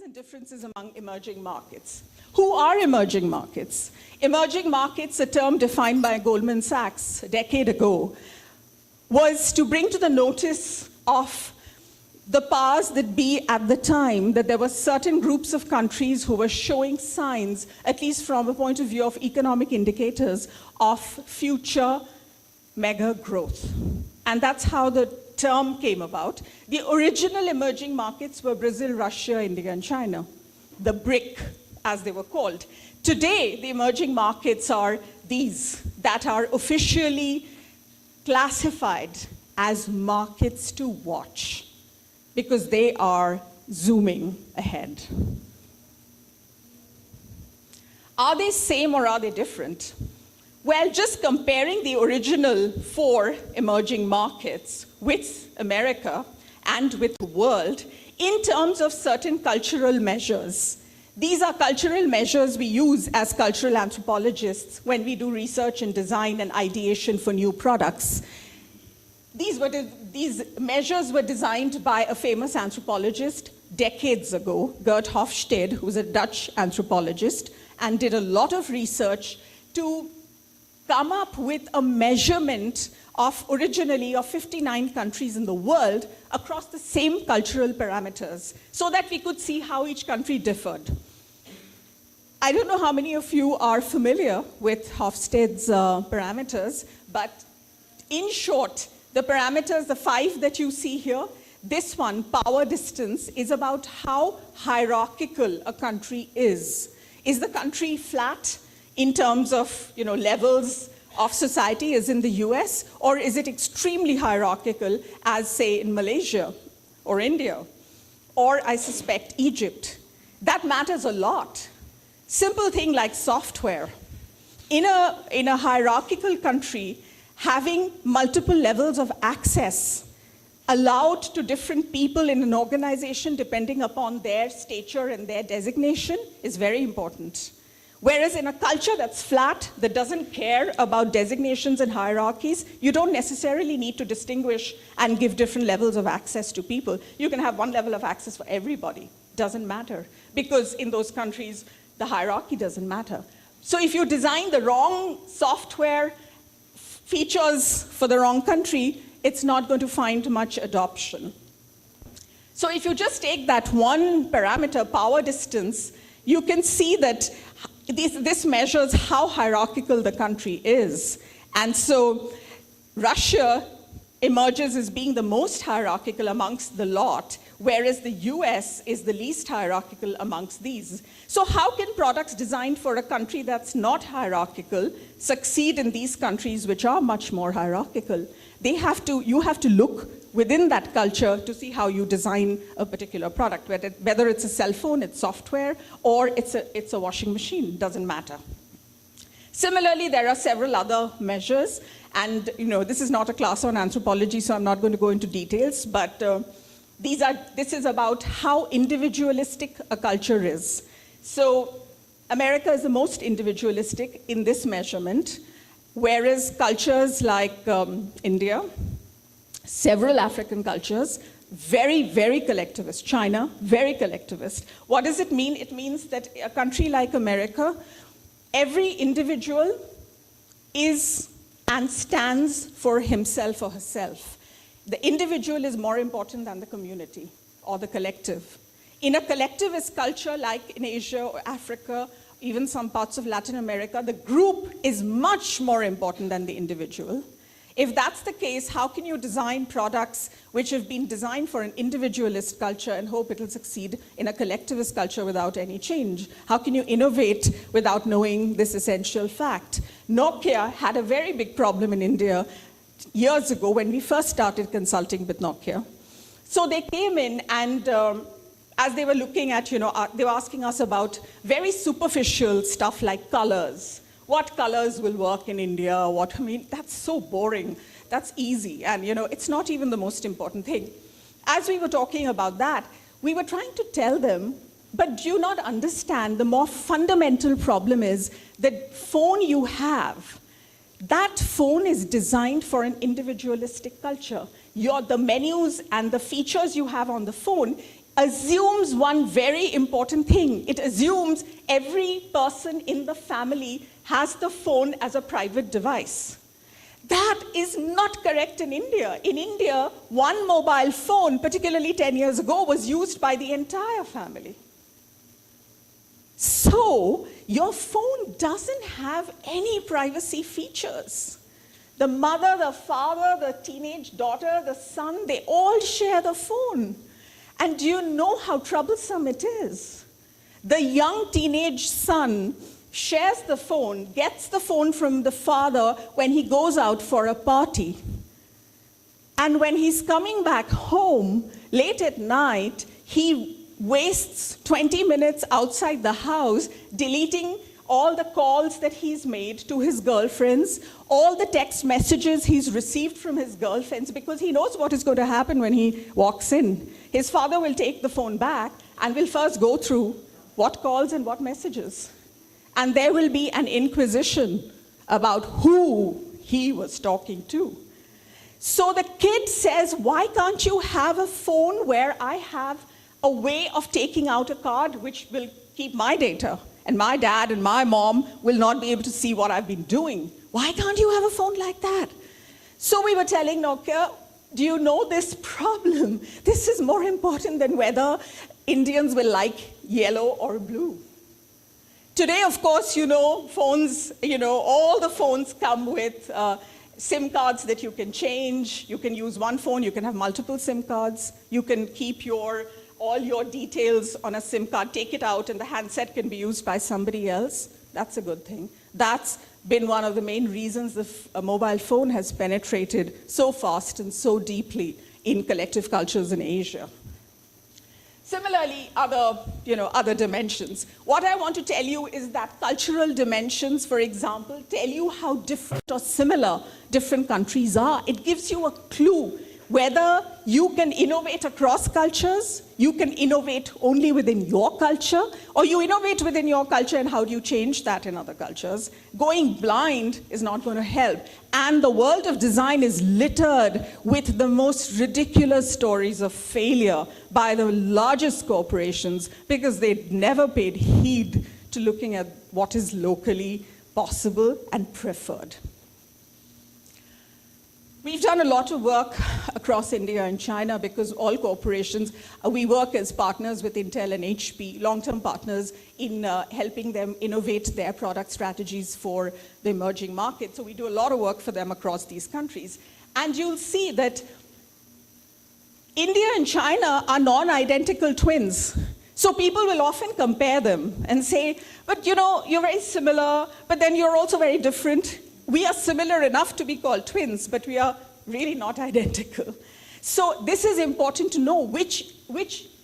and differences among emerging markets. Who are emerging markets? Emerging markets, a term defined by Goldman Sachs a decade ago, was to bring to the notice of the powers that be at the time that there were certain groups of countries who were showing signs, at least from a point of view of economic indicators, of future mega growth. And that's how the term came about. The original emerging markets were Brazil, Russia, India, and China, the BRIC, as they were called. Today, the emerging markets are these that are officially classified as markets to watch, because they are zooming ahead. Are they same or are they different? Well, just comparing the original 4 emerging markets with America and with the world in terms of certain cultural measures. These are cultural measures we use as cultural anthropologists when we do research and design and ideation for new products. These measures were designed by a famous anthropologist decades ago, Gert Hofstede, who's a Dutch anthropologist, and did a lot of research to come up with a measurement of originally of 59 countries in the world across the same cultural parameters, so that we could see how each country differed. I don't know how many of you are familiar with Hofstede's parameters, but in short, the parameters, the 5 that you see here, this one, power distance, is about how hierarchical a country is. Is the country flat in terms of levels of society, as in the US, or is it extremely hierarchical, as say in Malaysia or India, or I suspect Egypt? That matters a lot. Simple thing like software. In a hierarchical country, having multiple levels of access allowed to different people in an organization depending upon their stature and their designation is very important. Whereas in a culture that's flat, that doesn't care about designations and hierarchies, you don't necessarily need to distinguish and give different levels of access to people. You can have one level of access for everybody. Doesn't matter. Because in those countries, the hierarchy doesn't matter. So if you design the wrong software features for the wrong country, it's not going to find much adoption. So if you just take that one parameter, power distance, you can see that this measures how hierarchical the country is. And so Russia emerges as being the most hierarchical amongst the lot, whereas the US is the least hierarchical amongst these. So how can products designed for a country that's not hierarchical succeed in these countries which are much more hierarchical? You have to look within that culture to see how you design a particular product, whether it's a cell phone, it's software, or it's a washing machine, doesn't matter. Similarly, there are several other measures, and this is not a class on anthropology, so I'm not going to go into details, but this is about how individualistic a culture is. So America is the most individualistic in this measurement, whereas cultures like India, several African cultures, very, very collectivist. China, very collectivist. What does it mean? It means that a country like America, every individual is and stands for himself or herself. The individual is more important than the community or the collective. In a collectivist culture like in Asia or Africa, even some parts of Latin America, the group is much more important than the individual. If that's the case, how can you design products which have been designed for an individualist culture and hope it'll succeed in a collectivist culture without any change? How can you innovate without knowing this essential fact? Nokia had a very big problem in India years ago when we first started consulting with Nokia. So they came in and as they were looking at, they were asking us about very superficial stuff like colors. What colors will work in India? That's so boring. That's easy. And, it's not even the most important thing. As we were talking about that, we were trying to tell them, but do you not understand the more fundamental problem is that phone you have, that phone is designed for an individualistic culture. The menus and the features you have on the phone assumes one very important thing. It assumes every person in the family has the phone as a private device. That is not correct in India. In India, one mobile phone, particularly 10 years ago, was used by the entire family. So, your phone doesn't have any privacy features. The mother, the father, the teenage daughter, the son, they all share the phone. And do you know how troublesome it is? The young teenage son shares the phone, gets the phone from the father when he goes out for a party. And when he's coming back home, late at night, he wastes 20 minutes outside the house deleting all the calls that he's made to his girlfriends, all the text messages he's received from his girlfriends, because he knows what is going to happen when he walks in. His father will take the phone back and will first go through what calls and what messages. And there will be an inquisition about who he was talking to. So the kid says, why can't you have a phone where I have a way of taking out a card which will keep my data? And my dad and my mom will not be able to see what I've been doing. Why can't you have a phone like that? So we were telling Nokia, do you know this problem? This is more important than whether Indians will like yellow or blue. Today, of course, phones, all the phones come with SIM cards that you can change. You can use one phone, you can have multiple SIM cards. You can keep all your details on a SIM card, take it out, and the handset can be used by somebody else. That's a good thing. That's been one of the main reasons the mobile phone has penetrated so fast and so deeply in collective cultures in Asia. Similarly, other dimensions. What I want to tell you is that cultural dimensions, for example, tell you how different or similar different countries are. It gives you a clue whether you can innovate across cultures, you can innovate only within your culture, or you innovate within your culture and how do you change that in other cultures. Going blind is not going to help. And the world of design is littered with the most ridiculous stories of failure by the largest corporations because they never paid heed to looking at what is locally possible and preferred. We've done a lot of work across India and China because all corporations, we work as partners with Intel and HP, long-term partners in helping them innovate their product strategies for the emerging markets. So we do a lot of work for them across these countries. And you'll see that India and China are non-identical twins. So people will often compare them and say, but you're very similar, but then you're also very different. We are similar enough to be called twins, but we are really not identical. So this is important to know which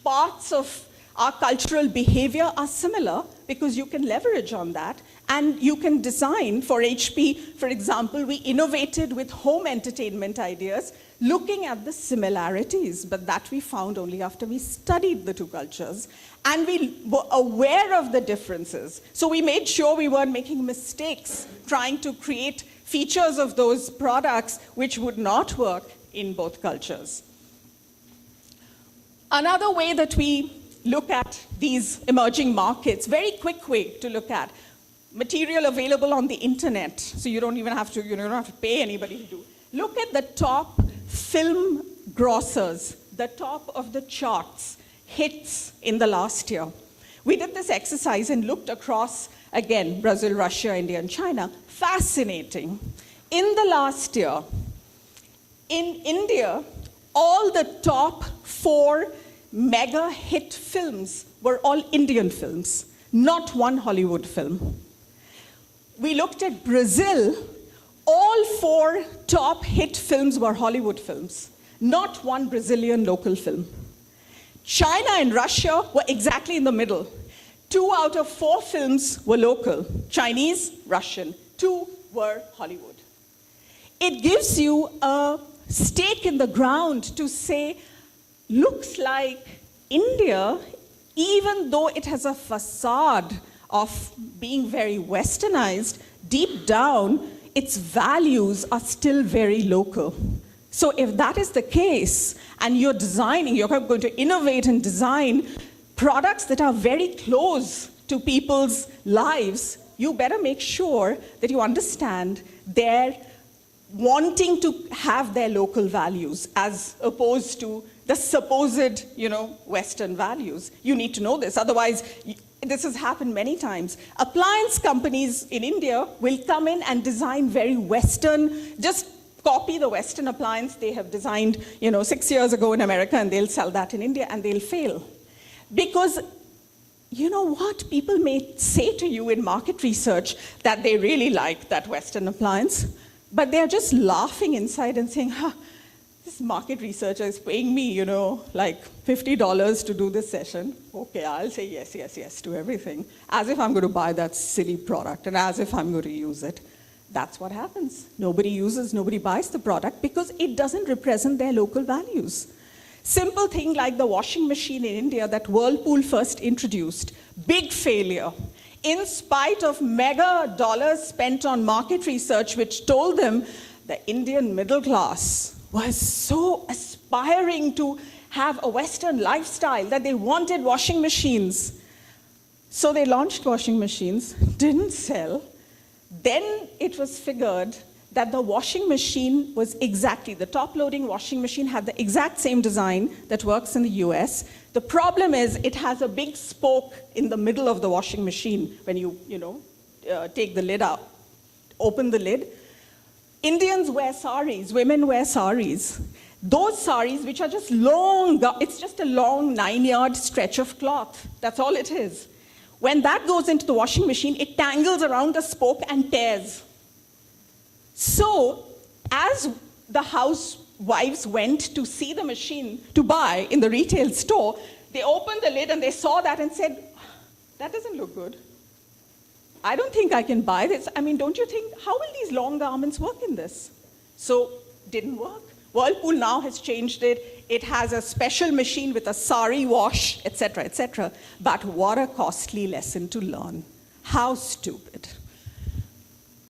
parts of our cultural behavior are similar, because you can leverage on that and you can design. For HP, for example, we innovated with home entertainment ideas, looking at the similarities, but that we found only after we studied the two cultures. And we were aware of the differences. So we made sure we weren't making mistakes trying to create features of those products which would not work in both cultures. Another way that we look at these emerging markets, very quick way to look at, material available on the internet, so you don't even have to, you don't have to pay anybody to do. Look at the top film grossers, the top of the charts, hits in the last year. We did this exercise and looked across, again, Brazil, Russia, India, and China. Fascinating. In the last year, in India, all the top 4 mega hit films were all Indian films, not one Hollywood film. We looked at Brazil, all 4 top hit films were Hollywood films, not one Brazilian local film. China and Russia were exactly in the middle. 2 out of 4 films were local, Chinese, Russian. 2 were Hollywood. It gives you a stake in the ground to say, looks like India, even though it has a facade of being very westernized, deep down, its values are still very local. So if that is the case, and you're going to innovate and design products that are very close to people's lives, you better make sure that you understand their wanting to have their local values as opposed to the supposed, Western values. You need to know this, otherwise, this has happened many times. Appliance companies in India will come in and design very Western, just copy the Western appliance they have designed, 6 years ago in America, and they'll sell that in India, and they'll fail. Because, you know what? People may say to you in market research that they really like that Western appliance, but they're just laughing inside and saying, this market researcher is paying me, like $50 to do this session. Okay, I'll say yes to everything, as if I'm going to buy that silly product and as if I'm going to use it. That's what happens. Nobody buys the product because it doesn't represent their local values. Simple thing like the washing machine in India that Whirlpool first introduced, big failure. In spite of mega dollars spent on market research, which told them the Indian middle class was so aspiring to have a Western lifestyle that they wanted washing machines. So they launched washing machines, didn't sell. Then it was figured that the washing machine was the top-loading washing machine had the exact same design that works in the US. The problem is it has a big spoke in the middle of the washing machine when you take the lid out, open the lid. Indians wear saris, women wear saris. Those saris, which are just long, it's just a long 9-yard stretch of cloth. That's all it is. When that goes into the washing machine, it tangles around the spoke and tears. So, as the housewives went to see the machine to buy in the retail store, they opened the lid and they saw that and said, that doesn't look good. I don't think I can buy this. I mean, don't you think, how will these long garments work in this? So, didn't work. Whirlpool now has changed it. It has a special machine with a sari wash, etc., etc. But what a costly lesson to learn. How stupid.